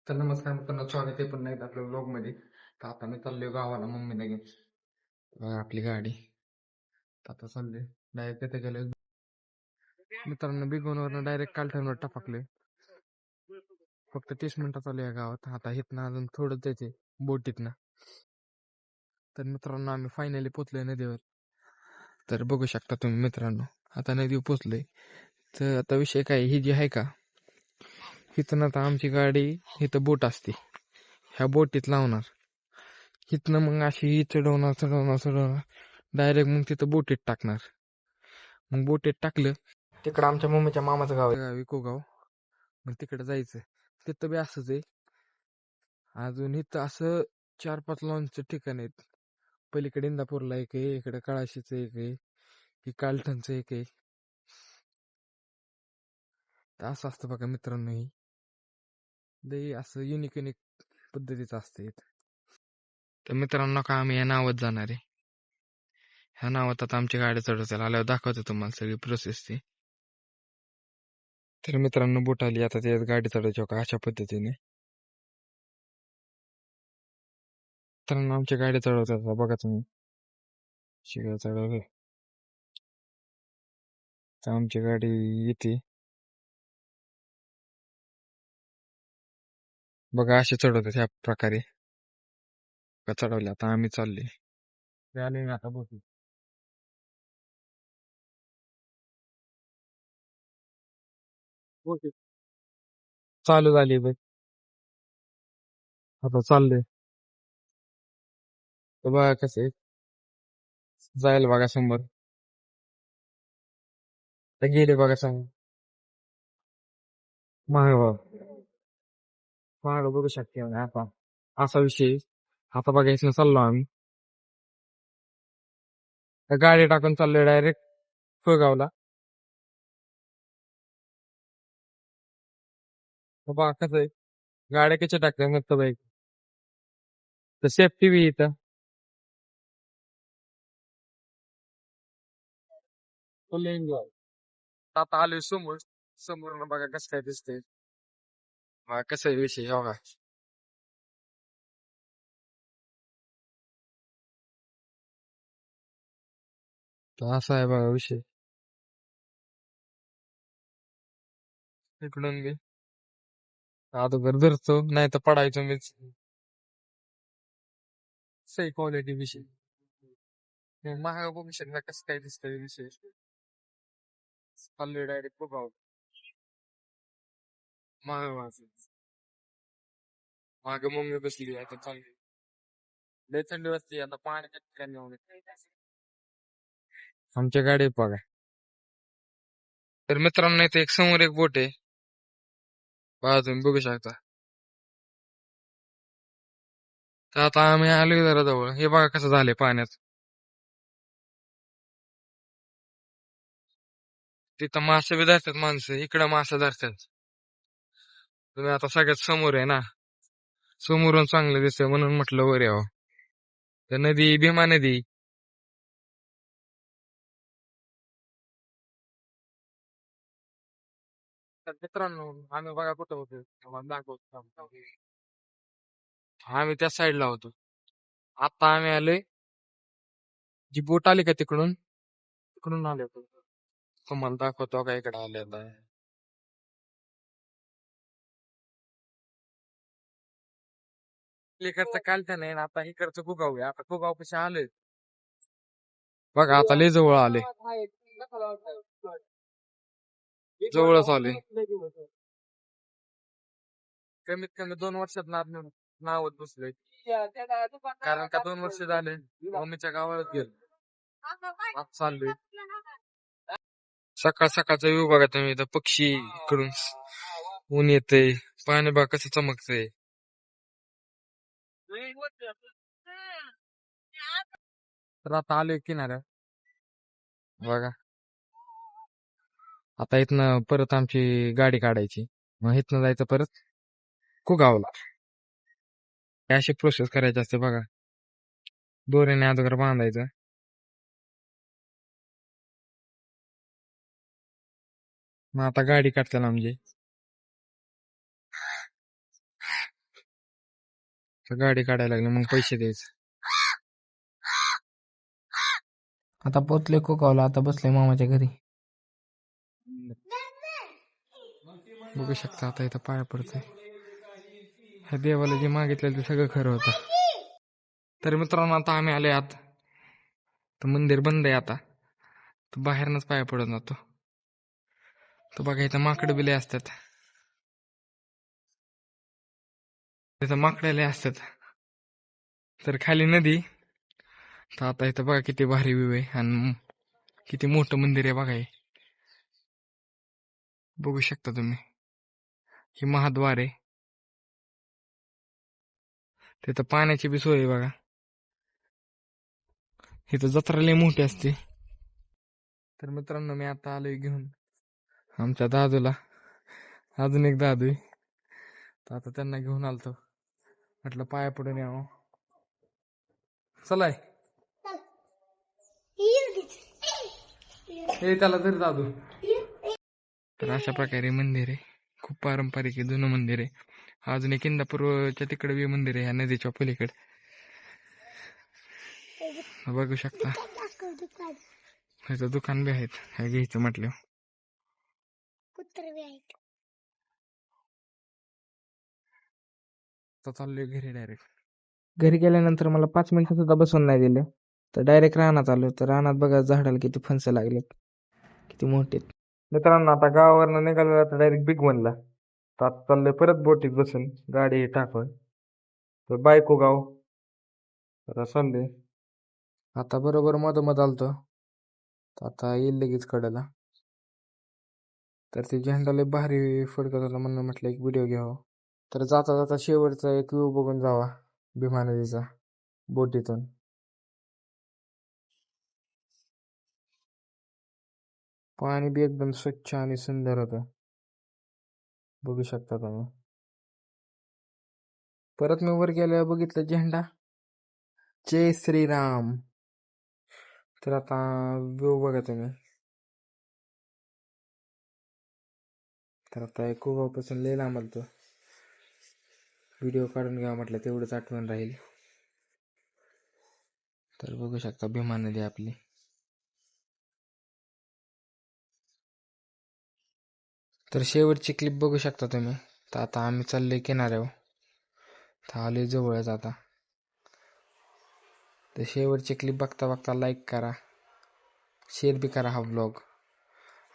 तर नमस्कार मित्रांनो, स्वागत आहे पुन्हा एकदा आपल्या ब्लॉग मध्ये. तर आता मी चाललोय गावाला मम्मीला घेऊन. आपली गाडी आता चाललोय डायरेक्ट तिथे गेलोय. मित्रांनो बिगोनवरनं डायरेक्ट कालठणवर टपकलोय. फक्त 30 मिनिटात आलोय या गावात. आता इथनं अजून थोडं जायचंय बोटीतनं. तर मित्रांनो आम्ही फायनली पोहोचलोय नदीवर. तर बघू शकता तुम्ही मित्रांनो, आता नदीवर पोहोचलोय. तर आता विषय काय, ही जी आहे का, इथनं आता आमची गाडी इथं बोट असते, ह्या बोटीत लावणार. इथनं मग अशी चढवणार चढवणार चढवणार डायरेक्ट मग तिथं बोटीत टाकणार. मग बोटीत टाकलं, तिकडं आमच्या मम्मीच्या मामाचं गाव आहे विकोगाव. मग तिकडे जायचं. तिथं बी असंच आहे. अजून इथं असं 4-5 लॉन्चचं ठिकाण आहेत. पलीकडे इंदापूरला एक आहे, इकडे कळाशीचं एक आहे, ही कालठणचं एक आहे. तर असं असतं बघा मित्रांनो, ही लई असं युनिक युनिक पद्धतीचं असतं इथं. तर मित्रांनो का आम्ही या नावात जाणार आहे. ह्या नावात आता आमची गाडी चढवतील, आल्यावर दाखवतो तुम्हाला सगळी प्रोसेस ती. तर मित्रांनो बोट आली, आता त्यात गाडी चढवायची का अशा पद्धतीने. मित्रांनो आमची गाडी चढवतात बघा तुम्ही, शिगा चढवली तर आमची गाडी येते बघा, अशी चढवतात ह्या प्रकारे. का चढवले, आता आम्ही चालले आले आता बोटी बोटी चालू झाली बघ. आता चाललंय तर बघा कसं जायला बघा समोर. तर गेले बघा समोर माग माग बघू शकते आता असा विषय. आता बघायचं चाललो आम्ही, तर गाडी टाकून चाललोय डायरेक्ट फळगावला. तर बघा कसं आहे, गाड्या कशा टाकल्या मस्त बाईक. तर सेफ्टी बी इथं फुल एन्जॉय. आता आलोय समोर, समोर बघा कसं काय दिसतंय. बघा कसं आहे विषय बघा. तर असा आहे बघा विषय. इकडून बी अगोदर धरतो नाही तर पडायचो मीच. सही क्वालिटी विषय. महाग बघू शकता कसं काय दिसतंय विषय. चाललोय डायरेक्ट बघावं महाग माझं. माग मम्मी बसली आता चालली. लय थंडी वाजते आता पाण्याच्या ठिकाणी जाऊन आमच्या गाडीत बघा. तर मित्रांनो इथे एक समोर एक बोट आहे, बघा तुम्ही बघू शकता. तर आता आम्ही आलोय जरा जवळ, हे बघा कसं झालंय पाण्यात. तिथं मासे बी धरतात माणसं, इकडं मासे धरतात. तुम्ही आता सगळ्यात समोर आहे ना, समोरून चांगलं दिसतंय म्हणून म्हटलं वर यावं. तर नदी भीमा नदी. तर मित्रांनो आम्ही बघा कुठं होतो, तुम्हाला दाखवतो थांबा. आम्ही त्या साईडला होतो. आता आम्ही आलोय, जी बोट आली का तिकडून, तिकडून आले होतो. तुम्हाला दाखवतो का इकडे आलेला आहे. इकडचं कालटण नाही ना, आता इकडचं कुगाव आहे. आता कुगाव कसे आलोय बघा, आता लय जवळ आले, जवळच आले. कमीत कमी 2 वर्षात नावत बसलोय. कारण का 2 वर्ष झाले मम्मीच्या गावाला गेलो. आता चाललोय. सकाळ सकाळचा व्ह्यू बघा तुम्ही, इथं पक्षी इकडून ऊन येतंय, पाणी बघा कसं चमकतंय. तर आता आलोय किनाऱ्या बघा. आता इथनं परत आमची गाडी काढायची, मग इथनं जायचं परत कुगावला. ही अशी प्रोसेस करायची असते बघा. दोऱ्याने अगोदर बांधायचं, मग आता गाडी काढताना म्हणजे गाडी काढायला लागली मग पैसे द्यायचे. आता पोचले कोकावला, आता बसले मामाच्या घरी. बघू शकता आता इथं पाया पडतोय. ह्या देवाला जे मागितलेलं ते सगळं खरं होतं. तर मित्रांनो आता आम्ही आले आत. तर मंदिर बंद आहे आता. तर बाहेरनच पाया पडत जातो. तर बघा इथं माकडं बिले असतात. इथं माकडे असतात. तर खाली नदी. तर आता इथं बघा किती भारी व्ह्यू आहे आणि किती मोठं मंदिर आहे बघा हे. बघू शकता तुम्ही. ही महाद्वार आहे. तिथं पाण्याची बी सोय आहे बघा. इथं जत्रा लय मोठी असते. तर मित्रांनो मी आता आलोय घेऊन आमच्या दादूला. अजून एक दादू आहे. तर आता त्यांना घेऊन आलतो. म्हटलं पाया पडून यावं. चलाय हे त्याला तरी दादू. तर अशा प्रकारे मंदिर आहे. खूप पारंपरिक आहे, जुनं मंदिर आहे. अजून एक इंदापूरच्या तिकडे बी मंदिर आहे ह्या नदीच्या पलीकडे. बघू शकता इथं दुकान बी आहेत ह्या घ्यायचं म्हटलं. चाललोय घरी डायरेक्ट. घरी गेल्यानंतर मला 5 मिनिटं सुद्धा बसून नाही दिले. तर डायरेक्ट रानात आलो. तर रानात बघा झाडाला किती फणस लागलेत, किती मोठे. मित्रांनो आता गावावरनं निघालो आता डायरेक्ट बिग वनला. तर आता चाललोय परत बोटीत बसून गाडी टाकून. तर बायको गाव आता चाललोय. आता बरोबर मधोमध आलतो. आता येईल लगेच कडेला. तर ते झेंडा लय भारी फडकत होता म्हणून म्हटलं एक व्हिडिओ घ्यावा. तर जाता जाता शेवटचा एक व्ह्यू बघून जावा भीमा नदीचा बोटीतून. पाणी बी एकदम स्वच्छ आणि सुंदर होतं. बघू शकता तुम्ही. परत मी वर गेल्यावर बघितलं झेंडा जय श्रीराम. तर आता व्ह्यू बघा तुम्ही. तर आता एक कोगावपासून लय लांब आलतो. व्हिडिओ काढून घ्यावा म्हटलं तेवढंच आठवण राहील. तर बघू शकता भीमा नदी आपली. तर शेवटची क्लिप बघू शकता तुम्ही. तर आता आम्ही चाललोय किनाऱ्यावर. तर आलोय जवळच आता. तर शेवटची क्लिप बघता बघता लाईक करा, शेअर बी करा हा ब्लॉग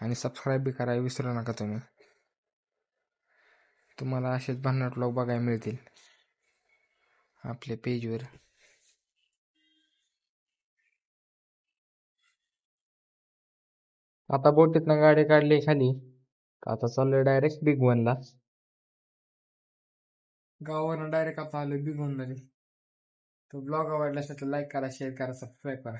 आणि सबस्क्राईब बी करायला विसरू नका तुम्ही. तुम्हाला असेच भन्नाट ब्लॉग बघायला मिळतील आपल्या पेजवर. आता बोटीतनं गाडी काढली खाली. आता चाललोय डायरेक्ट बिग वनला. गावावरनं डायरेक्ट आता आलोय बिग वन मध्ये. तो ब्लॉग आवडला असेल तर लाईक करा, शेअर करा, सबस्क्राईब करा.